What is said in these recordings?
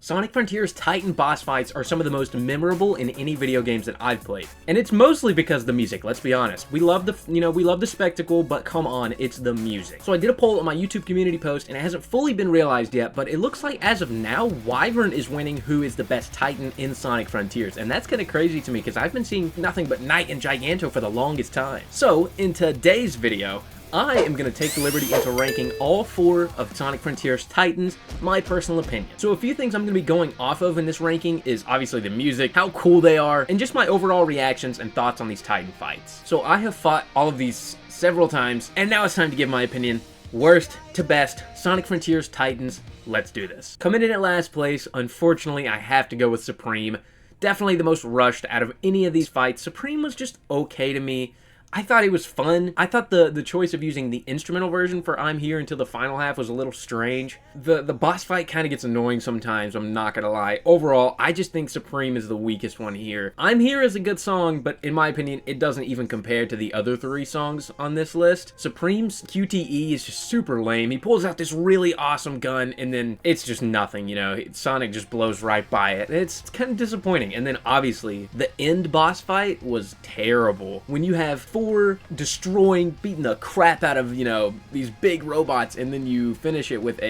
Sonic Frontiers Titan boss fights are some of the most memorable in any video games that I've played. And it's mostly because of the music, let's be honest. We love the spectacle, but come on, it's the music. So I did a poll on my YouTube community post, and it hasn't fully been realized yet, but it looks like as of now, Wyvern is winning who is the best Titan in Sonic Frontiers. And that's kind of crazy to me, because I've been seeing nothing but Knight and Giganto for the longest time. So, in today's video, I am going to take the liberty into ranking all 4 of Sonic Frontiers Titans, my personal opinion. So a few things I'm going to be going off of in this ranking is obviously the music, how cool they are, and just my overall reactions and thoughts on these Titan fights. So I have fought all of these several times, and now it's time to give my opinion. Worst to best, Sonic Frontiers Titans, let's do this. Coming in at last place, unfortunately I have to go with Supreme. Definitely the most rushed out of any of these fights. Supreme was just okay to me. I thought it was fun. I thought the choice of using the instrumental version for I'm Here until the final half was a little strange. The boss fight kind of gets annoying sometimes, I'm not gonna lie. Overall, I just think Supreme is the weakest one here. I'm Here is a good song, but in my opinion, it doesn't even compare to the other 3 songs on this list. Supreme's QTE is just super lame. He pulls out this really awesome gun, and then it's just nothing, you know? Sonic just blows right by it. It's kind of disappointing. And then obviously, the end boss fight was terrible. When you have 4 destroying, beating the crap out of, you know, these big robots, and then you finish it with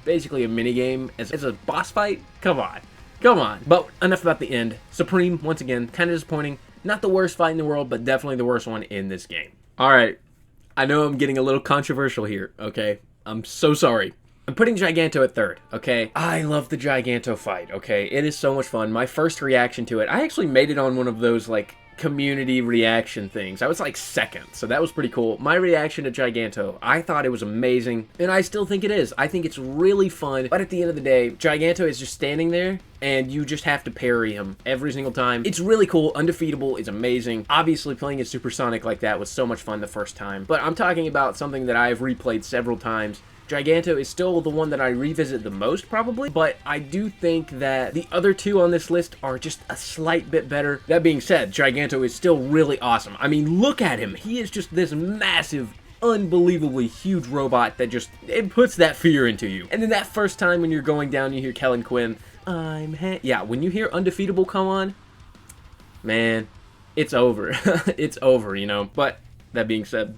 basically a minigame as a boss fight? Come on. Come on. But enough about the end. Supreme, once again, kind of disappointing. Not the worst fight in the world, but definitely the worst one in this game. Alright, I know I'm getting a little controversial here, okay? I'm so sorry. I'm putting Giganto at 3rd, okay? I love the Giganto fight, okay? It is so much fun. My first reaction to it, I actually made it on one of those, like, community reaction things. I was like 2nd, so that was pretty cool. My reaction to Giganto, I thought it was amazing, and I still think it is. I think it's really fun, but at the end of the day, Giganto is just standing there, and you just have to parry him every single time. It's really cool. Undefeatable is amazing. Obviously, playing a Supersonic like that was so much fun the first time, but I'm talking about something that I've replayed several times. Giganto is still the one that I revisit the most, probably, but I do think that the other 2 on this list are just a slight bit better. That being said, Giganto is still really awesome. I mean, look at him. He is just this massive, unbelievably huge robot that just, it puts that fear into you. And then that first time when you're going down, you hear Kellen Quinn, yeah, when you hear Undefeatable come on, man, it's over. It's over, you know, but that being said,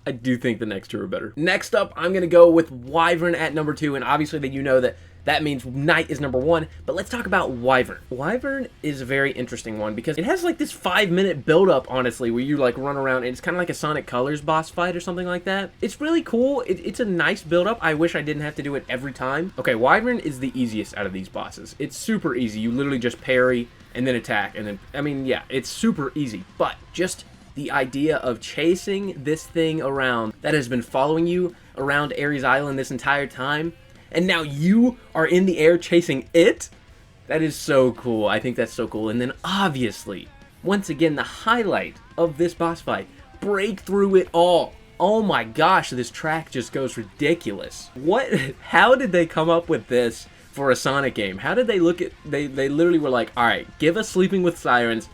I do think the next 2 are better. Next up, I'm going to go with Wyvern at number 2, and obviously that you know that means Knight is number 1, but let's talk about Wyvern. Wyvern is a very interesting one because it has like this 5-minute build-up, honestly, where you like run around, and it's kind of like a Sonic Colors boss fight or something like that. It's really cool. It's a nice build-up. I wish I didn't have to do it every time. Okay, Wyvern is the easiest out of these bosses. It's super easy. You literally just parry and then attack, and then, I mean, yeah, it's super easy, but just the idea of chasing this thing around that has been following you around Ares Island this entire time, and now you are in the air chasing it? That is so cool. I think that's so cool. And then obviously, once again, the highlight of this boss fight, break through it all. Oh my gosh, this track just goes ridiculous. How did they come up with this for a Sonic game? How did they look at, they literally were like, alright, give us Sleeping with Sirens,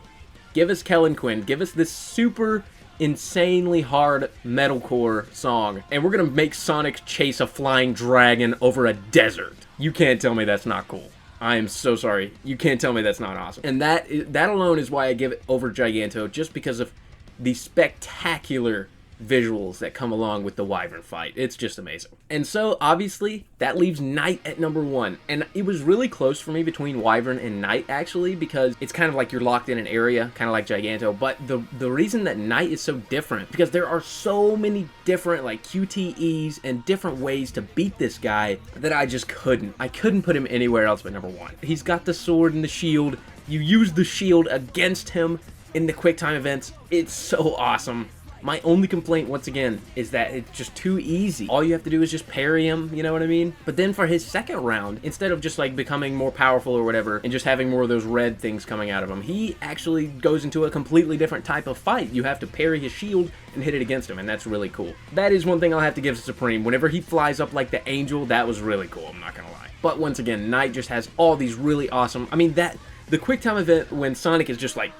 give us Kellen Quinn, give us this super insanely hard metalcore song, and we're gonna make Sonic chase a flying dragon over a desert. You can't tell me that's not cool. I am so sorry. You can't tell me that's not awesome. And that alone is why I give it over Giganto, just because of the spectacular visuals that come along with the Wyvern fight. It's just amazing. And so, obviously, that leaves Knight at number 1. And it was really close for me between Wyvern and Knight, actually, because it's kind of like you're locked in an area, kind of like Giganto. But the reason that Knight is so different, because there are so many different, like, QTEs and different ways to beat this guy that I just couldn't. I couldn't put him anywhere else but number 1. He's got the sword and the shield. You use the shield against him in the quick time events. It's so awesome. My only complaint, once again, is that it's just too easy. All you have to do is just parry him, you know what I mean? But then for his second round, instead of just like becoming more powerful or whatever, and just having more of those red things coming out of him, he actually goes into a completely different type of fight. You have to parry his shield and hit it against him, and that's really cool. That is one thing I'll have to give to Supreme. Whenever he flies up like the angel, that was really cool, I'm not gonna lie. But once again, Knight just has all these really awesome, I mean, the quick time event when Sonic is just like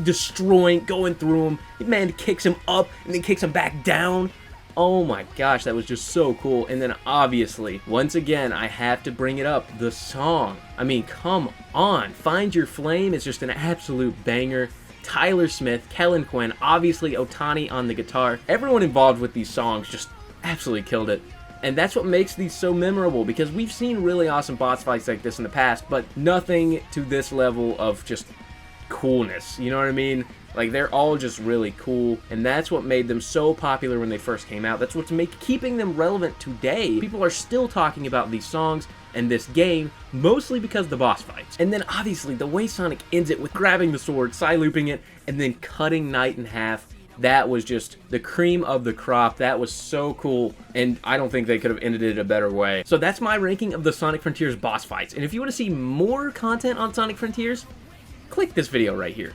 destroying, going through him, man kicks him up and then kicks him back down. Oh my gosh, that was just so cool. And then obviously, once again, I have to bring it up, the song. I mean, come on. Find Your Flame is just an absolute banger. Tyler Smith, Kellen Quinn, obviously Otani on the guitar. Everyone involved with these songs just absolutely killed it. And that's what makes these so memorable, because we've seen really awesome boss fights like this in the past, but nothing to this level of just coolness, you know what I mean? Like, they're all just really cool, and that's what made them so popular when they first came out. That's what's keeping them relevant today. People are still talking about these songs and this game, mostly because of the boss fights. And then, obviously, the way Sonic ends it with grabbing the sword, side-looping it, and then cutting Knight in half, that was just the cream of the crop. That was so cool, and I don't think they could have ended it a better way. So that's my ranking of the Sonic Frontiers boss fights, and if you want to see more content on Sonic Frontiers, click this video right here.